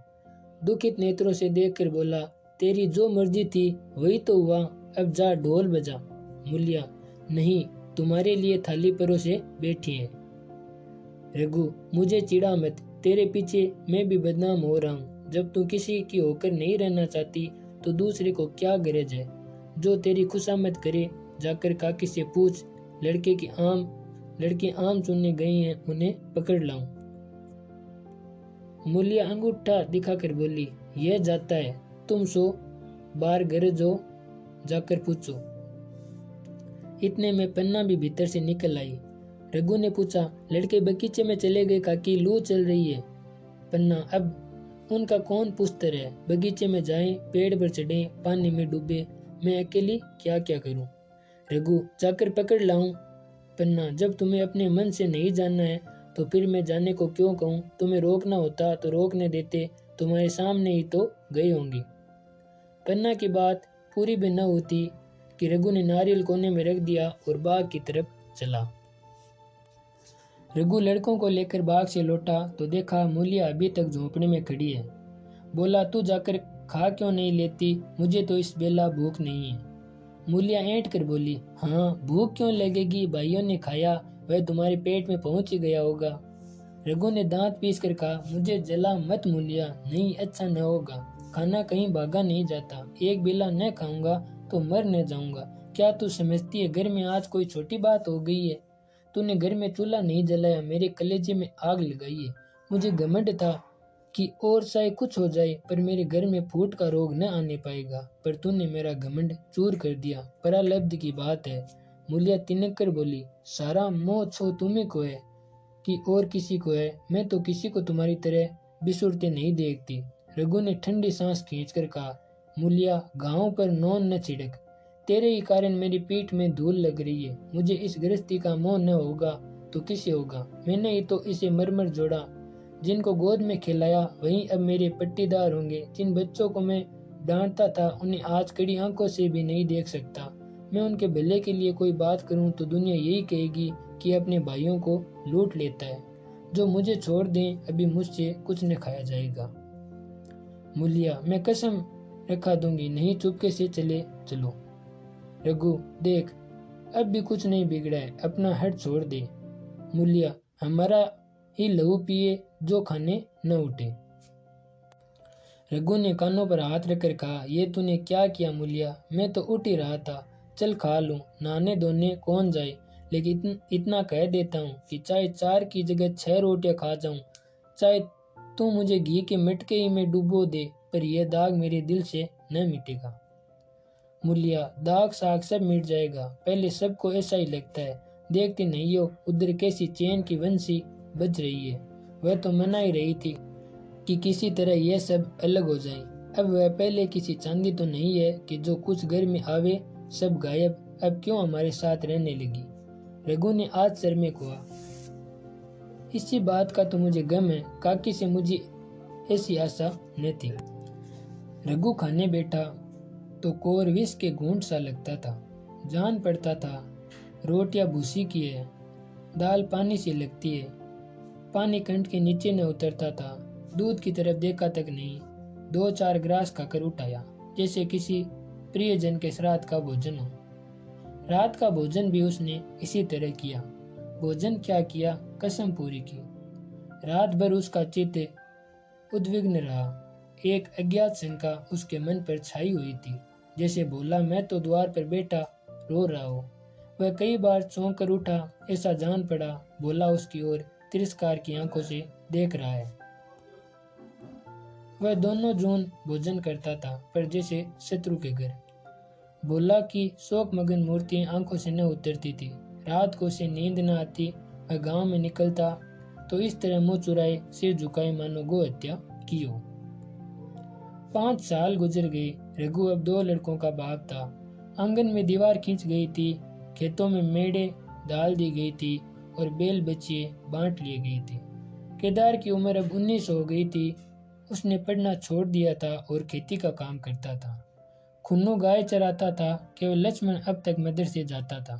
दुखित नेत्रों से देखकर बोला, तेरी जो मर्जी थी वही तो हुआ, अब जा ढोल बजा। मूलिया, नहीं, तुम्हारे लिए थाली परोसे बैठी है। रघु, मुझे चिढ़ा मत, तेरे पीछे मैं भी बदनाम हो रहा हूँ। जब तू किसी की होकर नहीं रहना चाहती तो दूसरे को क्या गरज है? जो तेरी खुशामद करे, जाकर काकी से पूछ, लड़के आम चुनने गए हैं, उन्हें पकड़ लाऊं। मूलिया अंगूठा दिखाकर बोली, यह जाता है, तुम सो बार गरज हो, जाकर पूछो। इतने में पन्ना भी भीतर से निकल आई। रघु ने पूछा, लड़के बगीचे में चले गए काकी, लू चल रही है। पन्ना, अब उनका कौन पुस्तर है? बगीचे में जाएं, पेड़ पर चढ़ें, पानी में डूबे, मैं अकेली क्या क्या करूं? रघु, जाकर पकड़ लाऊं। पन्ना, जब तुम्हें अपने मन से नहीं जानना है तो फिर मैं जाने को क्यों कहूं? तुम्हें रोकना होता तो रोकने देते, तुम्हारे सामने ही तो गए होंगे। पन्ना की बात पूरी भी न होती कि रघु ने नारियल कोने में रख दिया और बाग की तरफ चला। रघु लड़कों को लेकर बाग से लौटा तो देखा मूलिया अभी तक झोंपड़े में खड़ी है। बोला, तू जाकर खा क्यों नहीं लेती? मुझे तो इस बेला भूख नहीं है। मूलिया ऐंठ कर बोली, हाँ, भूख क्यों लगेगी? भाइयों ने खाया, वह तुम्हारे पेट में पहुंच ही गया होगा। रघु ने दांत पीस कर कहा, मुझे जला मत मूलिया, नहीं, अच्छा न होगा। खाना कहीं भागा नहीं जाता, एक बेला न खाऊंगा तो मर न जाऊंगा। क्या तू समझती है घर में आज कोई छोटी बात हो गई है? तूने घर में चूल्हा नहीं जलाया, मेरे कलेजे में आग लगाई है। मुझे घमंड था कि और चाहे कुछ हो जाए पर मेरे घर में फूट का रोग न आने पाएगा, पर तूने मेरा घमंड चूर कर दिया। परालब्ध की बात है। मूलिया तिनक कर बोली, सारा मोह छो तुम्हें को है कि और किसी को है। मैं तो किसी को तुम्हारी तरह बिसुरते नहीं देखती। रघु ने ठंडी सांस खींचकर कहा, मूलिया, घावों पर नोन न छिड़क। तेरे ही कारण मेरी पीठ में धूल लग रही है। मुझे इस गृहस्थी का मोह न होगा तो किसे होगा? मैंने ही तो इसे मरमर जोड़ा। जिनको गोद में खिलाया वहीं अब मेरे पट्टीदार होंगे। जिन बच्चों को मैं डांटता था उन्हें आज कड़ी आंखों से भी नहीं देख सकता। मैं उनके भले के लिए कोई बात करूं तो दुनिया यही कहेगी कि अपने भाइयों को लूट लेता है। जो मुझे छोड़ दें, अभी मुझसे कुछ न खाया जाएगा। मूलिया, मैं कसम रखा दूंगी, नहीं चुपके से चले चलो। रघु, देख, अब भी कुछ नहीं बिगड़ा है, अपना हट छोड़ दे। मूलिया, हमारा ही लहू पिए जो खाने न उठे। रघु ने कानों पर हाथ रखकर कहा, ये तूने क्या किया मूलिया? मैं तो उठ ही रहा था, चल खा लूं, नहाने धोने कौन जाए। लेकिन इतना कह देता हूँ कि चाहे 4 की जगह 6 रोटियां खा जाऊं, चाहे तू मुझे घी के मटके ही में डुबो दे, पर यह दाग मेरे दिल से न मिटेगा। मूलिया, दाग साग सब मिट जाएगा, पहले सबको ऐसा ही लगता है। देखती नहीं हो उधर कैसी चैन की बंसी बज रही है। वह तो मना ही रही थी कि किसी तरह यह सब अलग हो जाए। अब वह पहले किसी चांदी तो नहीं है कि जो कुछ घर में आवे सब गायब। अब क्यों हमारे साथ रहने लगी? रघु ने आज सर में कहा, इसी बात का तो मुझे गम है। काकी से मुझे ऐसी आशा न थी। रघु खाने बैठा तो कोर विष के घूंट सा लगता था। जान पड़ता था रोटियां भूसी की है, दाल पानी सी लगती है। पानी कंठ के नीचे न उतरता था। दूध की तरफ देखा तक नहीं। 2-4 ग्रास खाकर उठाया, जैसे किसी प्रियजन के श्राद्ध का भोजन हो। रात का भोजन भी उसने इसी तरह किया। भोजन क्या किया, कसम पूरी की। रात भर उसका चित्त उद्विग्न रहा। एक अज्ञात शंका उसके मन पर छाई हुई थी, जैसे बोला, मैं तो द्वार पर बैठा रो रहा हूँ। वह कई बार चौंक कर उठा, ऐसा जान पड़ा बोला उसकी ओर तिरस्कार की आंखों से देख रहा है। वह दोनों जून भोजन करता था, पर जैसे शत्रु के घर। बोला कि शोक मगन मूर्तियां आंखों से न उतरती थी। रात को उसे नींद न आती। वह गांव में निकलता तो इस तरह मुंह चुराए सिर झुकाए मानो गो हत्या की हो। 5 साल गुजर गए। रघु अब 2 लड़कों का बाप था। आंगन में दीवार खींच गई थी, खेतों में मेढ़े डाल दी गई थी और बैल बच्चे बांट लिए गए थे। केदार की उम्र अब 19 हो गई थी। उसने पढ़ना छोड़ दिया था और खेती का काम करता था। खुन्नू गाय चराता था। केवल लक्ष्मण अब तक मदरसे जाता था।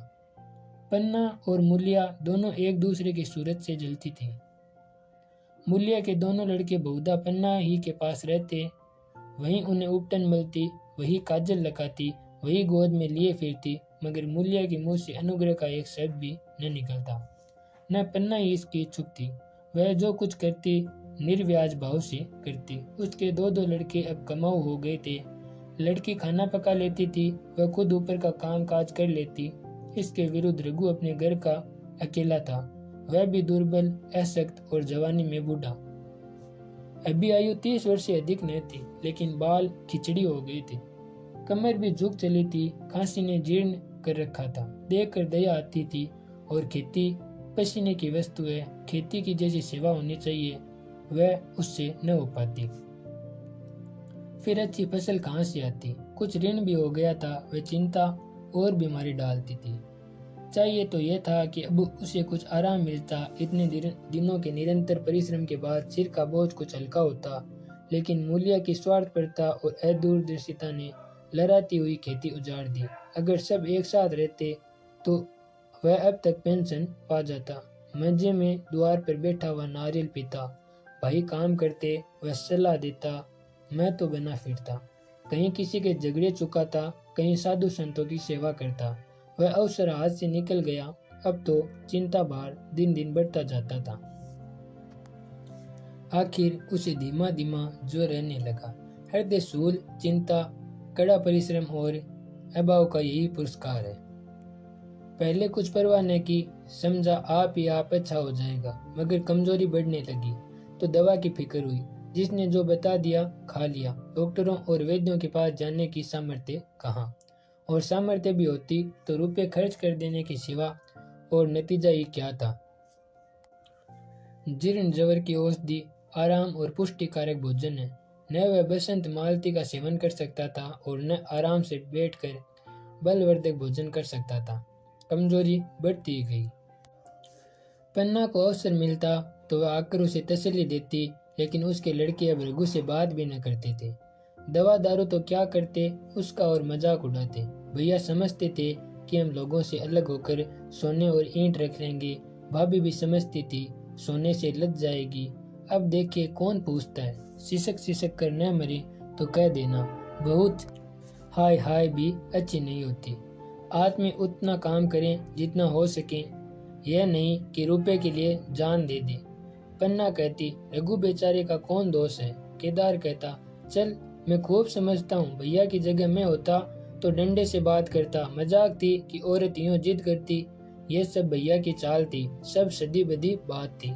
पन्ना और मूलिया दोनों एक दूसरे की सूरत से जलती थी। मूलिया के दोनों लड़के बहुधा पन्ना ही के पास रहते। वहीं उन्हें उपटन मलती, वही काजल लगाती, वही गोद में लिए फिरती, मगर मूलिया के मुंह से अनुग्रह का एक शब्द भी न निकलता। न पन्ना ही इसकी इच्छुक थी। वह जो कुछ करती निर्व्याज भाव से करती। उसके 2 लड़के अब कमाऊ हो गए थे। लड़की खाना पका लेती थी, वह खुद ऊपर का काम काज कर लेती। इसके विरुद्ध रघु अपने घर का अकेला था। वह भी दुर्बल, अशक्त और जवानी में बूढ़ा। अभी आयु 30 वर्ष से अधिक न थी, लेकिन बाल खिचड़ी हो गए थे। कमर भी झुक चली थी। खांसी ने जीर्ण कर रखा था। देखकर दया आती थी। और खेती पसीने की वस्तु है। खेती की जैसी सेवा होनी चाहिए वह उससे न हो पाती। फिर अच्छी फसल कहाँ से आती? कुछ ऋण भी हो गया था। वह चिंता और बीमारी डालती थी। चाहिए तो यह था कि अब उसे कुछ आराम मिलता। इतने दिनों के निरंतर परिश्रम के बाद सिर का बोझ कुछ हल्का होता। लेकिन मूलिया की स्वार्थपरता और अदूरदर्शिता ने लहराती हुई खेती उजाड़ दी। अगर सब एक साथ रहते तो वह अब तक पेंशन पा जाता। मंजे में द्वार पर बैठा हुआ नारियल पीता। भाई काम करते, वह सलाह देता, मैं तो बना फिरता। कहीं किसी के झगड़े चुकाता, कहीं साधु संतों की सेवा करता। वह अवसर हाथ से निकल गया। अब तो चिंता भार दिन दिन बढ़ता जाता था। आखिर उसे धीमा धीमा जो रहने लगा। हृदय शूल, चिंता, कड़ा परिश्रम और अभाव का यही पुरस्कार है। पहले कुछ परवाह न की, समझा आप ही आप अच्छा हो जाएगा। मगर कमजोरी बढ़ने लगी तो दवा की फिक्र हुई। जिसने जो बता दिया खा लिया। डॉक्टरों और वैद्यों के पास जाने की सामर्थ्य कहाँ, और सामर्थ्य भी होती तो रुपए खर्च कर देने के सिवा और नतीजा ही क्या था। जीर्ण जवर की औषधि आराम और पुष्टिकारक भोजन है। न वह बसंत मालती का सेवन कर सकता था और न आराम से बैठकर बलवर्धक भोजन कर सकता था। कमजोरी बढ़ती ही गई। पन्ना को अवसर मिलता तो वह आकर उसे तसल्ली देती, लेकिन उसके लड़के अब रघु से बात भी न करते थे। दवा दारू तो क्या करते, उसका और मजाक उड़ाते। भैया समझते थे कि हम लोगों से अलग होकर सोने और ईंट रख लेंगे। भाभी भी समझती थी सोने से लज जाएगी। अब देखिए कौन पूछता है। सिसक सिसक कर न मरे तो कह देना बहुत हाय हाय भी अच्छी नहीं होती। आदमी उतना काम करें जितना हो सके, यह नहीं कि रुपए के लिए जान दे दे। पन्ना कहती रघु बेचारे का कौन दोष है। केदार कहता चल मैं खूब समझता हूँ, भैया की जगह मैं होता तो डंडे से बात करता। मजाक थी कि औरत यूं जिद करती, यह सब भैया की चाल थी, सब सदी बदी बात थी।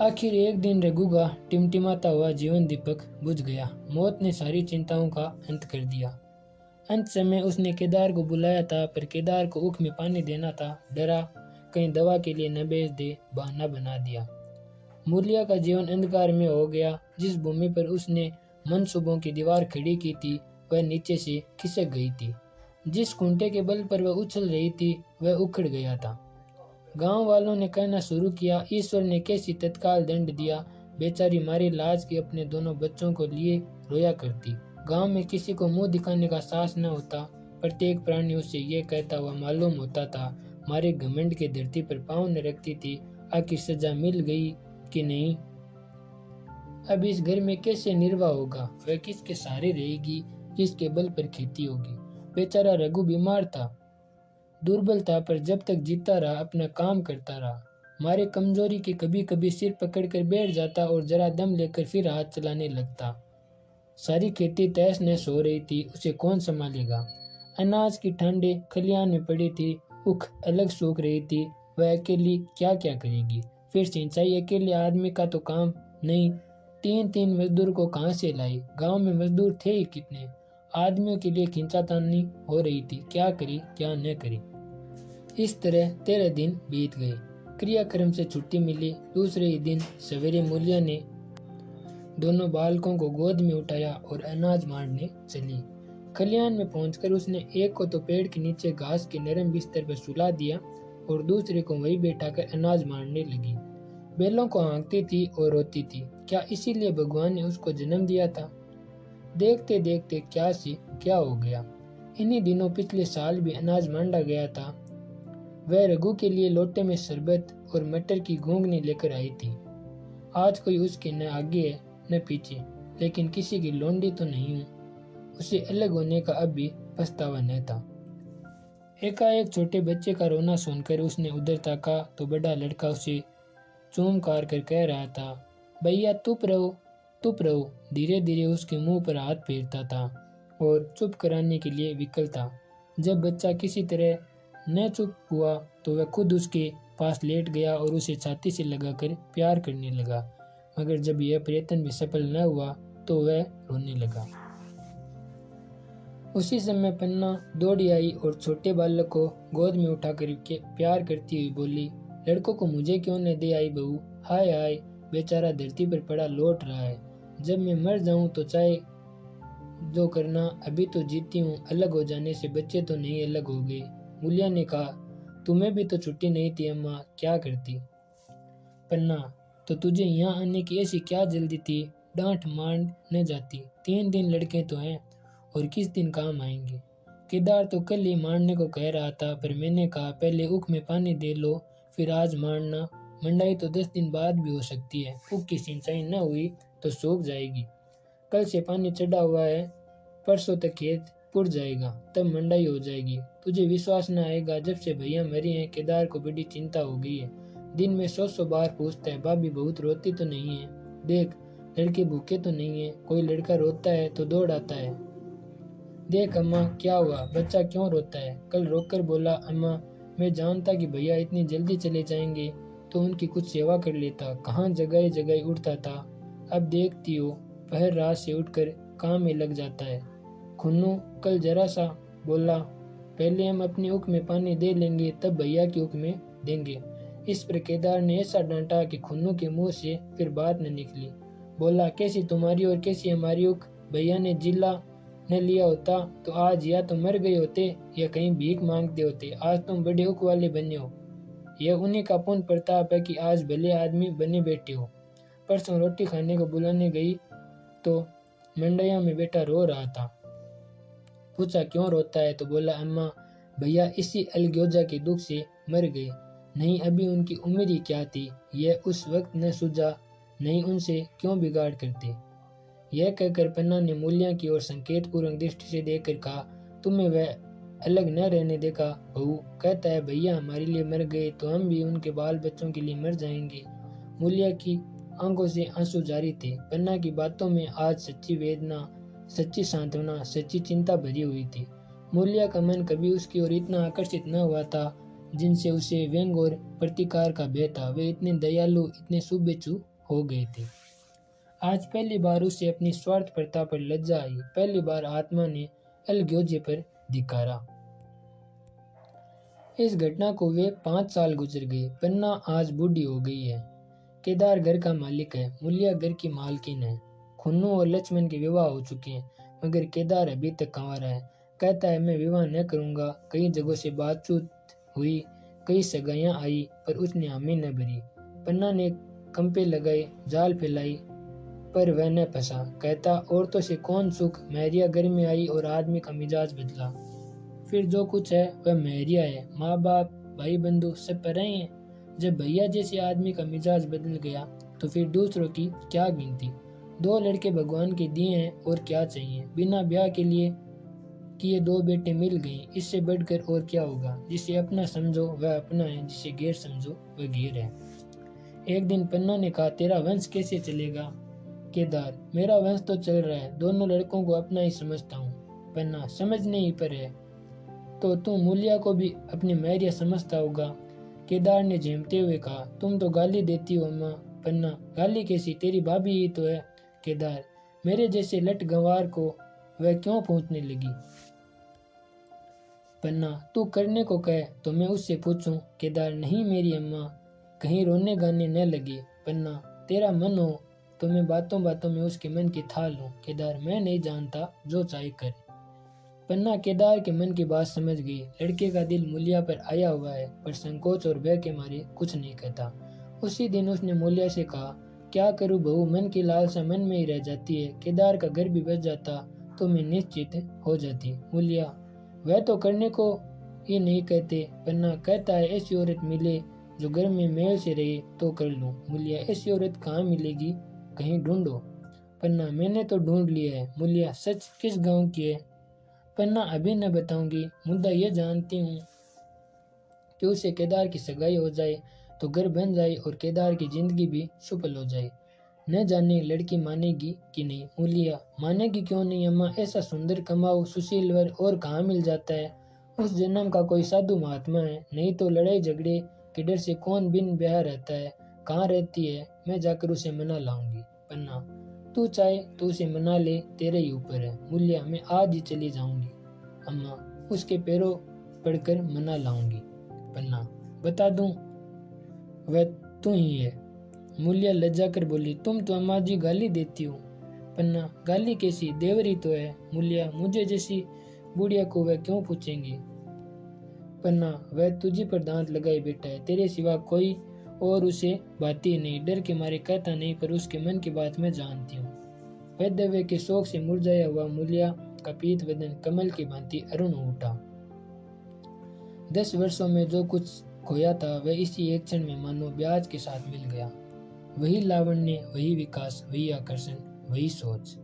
आखिर एक दिन रघु का टिमटिमाता हुआ जीवन दीपक बुझ गया। मौत ने सारी चिंताओं का अंत कर दिया। अंत समय उसने केदार को बुलाया था, पर केदार को ऊख में पानी देना था। डरा कहीं दवा के लिए न बेच दे, बहाना बना दिया। मूलिया का जीवन अंधकार में हो गया। जिस भूमि पर उसने मनसूबों की दीवार खड़ी की थी वह नीचे से खिसक गई थी। जिस खूंटे के बल पर वह उछल रही थी वह उखड़ गया था। गांव वालों ने कहना शुरू किया, ईश्वर ने कैसी तत्काल दंड दिया। बेचारी मारी लाज के अपने दोनों बच्चों को लिए रोया करती। गांव में किसी को मुंह दिखाने का साहस न होता। प्रत्येक प्राणी उसे ये कहता हुआ मालूम होता था। मारे घमंड के धरती पर पांव न रखती थी। आखिर सजा मिल गई कि नहीं। अब इस घर में कैसे निर्वाह होगा, वह किसके सहारे रहेगी, किसके बल पर खेती होगी। बेचारा रघु बीमार था, दुर्बल था, पर जब तक जीता रहा अपना काम करता रहा। मारे कमजोरी के कभी कभी सिर पकड़कर बैठ जाता और जरा दम लेकर फिर हाथ चलाने लगता। सारी खेती तहस नहस हो रही थी, उसे कौन संभालेगा। अनाज की ठांडे खलियान में पड़ी थी, उख अलग सूख रही थी। वह अकेली क्या क्या करेगी। फिर सिंचाई अकेले आदमी का तो काम नहीं, तीन तीन मजदूर को कहाँ से लाई। गांव में मजदूर थे ही कितने। आदमियों के लिए खींचातानी हो रही थी, क्या करी क्या न करी। इस तरह 13 दिन बीत गए। क्रियाक्रम से छुट्टी मिली। दूसरे ही दिन सवेरे मूलिया ने दोनों बालकों को गोद में उठाया और अनाज मारने चली। खलियान में पहुंचकर उसने एक को तो पेड़ के नीचे घास के नरम बिस्तर पर सुला दिया और दूसरे को वहीं बैठाकर अनाज मारने लगी। बैलों को हाँकती थी और रोती थी। क्या इसीलिए भगवान ने उसको जन्म दिया था। देखते देखते क्या सी क्या हो गया। इन्हीं दिनों पिछले साल भी अनाज मांडा गया था। वह रघु के लिए लोटे में शरबत और मटर की घूंघनी लेकर आई थी। आज कोई उसके न आगे है न पीछे, लेकिन किसी की लोंडी तो नहीं हूँ। उसे अलग होने का अब भी पछतावा न था। एकाएक छोटे बच्चे का रोना सुनकर उसने उधर ताका तो बड़ा लड़का उसे चूम कार कर कह रहा था, भैया चुप रहो चुप रहो। धीरे धीरे उसके मुंह पर हाथ फेरता था और चुप कराने के लिए विकल था। जब बच्चा किसी तरह न चुप हुआ तो वह खुद उसके पास लेट गया और उसे छाती से लगाकर प्यार करने लगा। मगर जब यह प्रयत्न भी सफल न हुआ तो वह रोने लगा। उसी समय पन्ना दौड़ी आई और छोटे बालक को गोद में उठाकर प्यार करती हुई बोली, लड़कों को मुझे क्यों न दे आई बहू। हाय हाय, बेचारा धरती पर पड़ा लौट रहा है। जब मैं मर जाऊं तो चाहे जो करना, अभी तो जीती हूँ। अलग हो जाने से बच्चे तो नहीं अलग हो गए। मूलिया ने कहा, तुम्हें भी तो छुट्टी नहीं थी अम्मा, क्या करती। पन्ना, तो तुझे यहाँ आने की ऐसी क्या जल्दी थी। डांट मान न जाती। 3 दिन लड़के तो हैं और किस दिन काम आएंगे। केदार तो कल ही मारने को कह रहा था, पर मैंने कहा पहले ऊख में पानी दे लो फिर आज मारना। मंडाई तो 10 दिन बाद भी हो सकती है। ऊख की सिंचाई न हुई तो सूख जाएगी। कल से पानी चढ़ा हुआ है, परसों तक खेत पुर जाएगा, तब मंडाई हो जाएगी। तुझे विश्वास न आएगा, जब से भैया मरी हैं केदार को बड़ी चिंता हो गई है। दिन में 100 बार पूछता है, भाभी बहुत रोती तो नहीं है। देख लड़के भूखे तो नहीं है। कोई लड़का रोता है तो दौड़ आता है। देख अम्मा क्या हुआ, बच्चा क्यों रोता है। कल रोककर बोला, अम्मा मैं जानता कि भैया इतनी जल्दी चले जाएंगे तो उनकी कुछ सेवा कर लेता। कहाँ जगह जगह उठता था। अब देखती हो पहर रात से उठकर काम में लग जाता है। खुन्नू कल जरा सा बोला, पहले हम अपनी उख में पानी दे लेंगे तब भैया की उख में देंगे। इस पर केदार ने ऐसा डांटा कि खुन्नू के मुंह से फिर बात न निकली। बोला, कैसी तुम्हारी और कैसी हमारी उख? भैया ने जिला न लिया होता तो आज या तो मर गए होते या कहीं भीख मांगते होते। आज तुम बड़े उख वाले बने हो। यह उन्हीं का पुण्य प्रताप है कि आज भले आदमी बने बैठे हो। परसों रोटी खाने को बुलाने गई तो मंडैया में बेटा रो रहा था। पूछा क्यों रोता है तो बोला, अम्मा भैया इसी अलगोजा के दुख से मर गए। नहीं अभी उनकी उम्र ही क्या थी, यह उस वक्त न सूझा, नहीं उनसे क्यों बिगाड़ करते। यह कहकर पन्ना ने मूल्य की ओर संकेत पूर्वक दृष्टि से देखकर कहा, तुम्हें वह अलग न रहने देगा बहू। कहता है भैया हमारे लिए मर गए तो हम भी उनके बाल बच्चों के लिए मर जाएंगे। मूल्य की आंखों से आंसू जारी थे। पन्ना की बातों में आज सच्ची वेदना, सच्ची सांत्वना, सच्ची चिंता भरी हुई थी। मूल्य का मन कभी उसकी ओर इतना आकर्षित न हुआ था जिनसे उसे व्यंग और प्रतिकार का भय था। वे इतने दयालु, इतने शुभेच्छु हो गए थे। आज पहली बार उसे अपनी स्वार्थपरता पर लज्जा आई। पहली बार आत्मा ने अलगोजे पर धिक्कारा। इस घटना को वे 5 साल गुजर गए। पन्ना आज बूढ़ी हो गई है। केदार घर का मालिक है, मूल्य घर की मालकिन है। खुन्नू और लक्ष्मण के विवाह हो चुके हैं मगर केदार अभी तक कंवारा है। कहता है मैं विवाह न करूंगा। कई जगहों से बातचीत हुई, कई सगाइयां आई पर उसने हामी न भरी। पन्ना ने कंपे लगाए, जाल फैलाई पर वह न फंसा। कहता औरतों से कौन सुख, महरिया घर में आई और आदमी का मिजाज बदला। फिर जो कुछ है वह महरिया है। माँ बाप, भाई बंधु सब पर रहे हैं। जब भैया जैसे आदमी का मिजाज बदल गया तो फिर दूसरों की क्या गिनती। 2 लड़के भगवान के दिए हैं और क्या चाहिए। बिना ब्याह के लिए किए 2 बेटे मिल गए, इससे बढ़कर और क्या होगा। जिसे अपना समझो वह अपना है, जिसे गैर समझो वह गैर है। एक दिन पन्ना ने कहा, तेरा वंश कैसे चलेगा? केदार, मेरा वंश तो चल रहा है, दोनों लड़कों को अपना ही समझता हूँ। पन्ना, समझने ही पर है तो तुम मूल्य को भी अपनी महरिया समझता होगा। केदार ने झेमते हुए कहा, तुम तो गाली देती हो अम्मा। पन्ना, गाली कैसी, तेरी भाभी ही तो है। केदार, मेरे जैसे लट गंवार को वह क्यों पूछने लगी। पन्ना, तू करने को कहे तो मैं उससे पूछूं। केदार, नहीं मेरी अम्मा, कहीं रोने गाने न लगे। पन्ना, तेरा मन हो तो मैं बातों बातों में उसके मन की थाल लूं। केदार, मैं नहीं जानता, जो चाहे कर। पन्ना केदार के मन की बात समझ गई। लड़के का दिल मूल्य पर आया हुआ है पर संकोच और भय के मारे कुछ नहीं कहता। उसी दिन उसने मूल्य से कहा, क्या करूं बहू, मन की लालसा मन में ही रह जाती है। केदार का घर भी बच जाता तो मैं निश्चित हो जाती। मूल्य, वह तो करने को ही नहीं कहते। पन्ना कहता है ऐसी औरत मिले जो घर में मेल से रहे तो कर लूं। मूल्य, ऐसी औरत कहाँ मिलेगी, कहीं ढूंढो। पन्ना, मैंने तो ढूंढ लिया है। मूल्य, सच, किस गांव की है? पन्ना, अभी न बताऊंगी, मुद्दा ये जानती हूँ कि उसे केदार की सगाई हो जाए तो घर बन जाए और केदार की जिंदगी भी सफल हो जाए। न जाने लड़की मानेगी कि नहीं। मूल्य, मानेगी क्यों नहीं अम्मा, ऐसा सुंदर कमाऊ सुशील वर और कहाँ मिल जाता है। उस जन्म का कोई साधु महात्मा है, नहीं तो लड़ाई झगड़े के डर से कौन बिन ब्याह रहता है। कहाँ रहती है, मैं जाकर उसे मना लाऊंगी। पन्ना, तू चाहे तो उसे मना ले, तेरे ही ऊपर है। मूल्य, मैं आज ही चली जाऊंगी अम्मा, उसके पैरों पड़कर मना लाऊंगी। पन्ना, बता दूं वह तू ही है। मूल्य लज्जा कर बोली, तुम तो अम्मा जी गाली देती हो। पन्ना, गाली कैसी, देवरी तो है। मूल्य, मुझे जैसी बुढ़िया को वह क्यों पूछेंगे। पन्ना, वह तुझी पर दांत लगाए बैठा है, तेरे सिवा कोई और उसे बाती नहीं। डर के मारे कहता नहीं पर उसके मन की बात मैं जानती हूँ। वैधव्य के शोक से मुरझाया हुआ मूल्य का पीत वदन कमल की भांति अरुण हो उठा। 10 वर्षों में जो कुछ खोया था वह इसी एक क्षण में मानो ब्याज के साथ मिल गया। वही लावण्य, वही विकास, वही आकर्षण, वही सोच।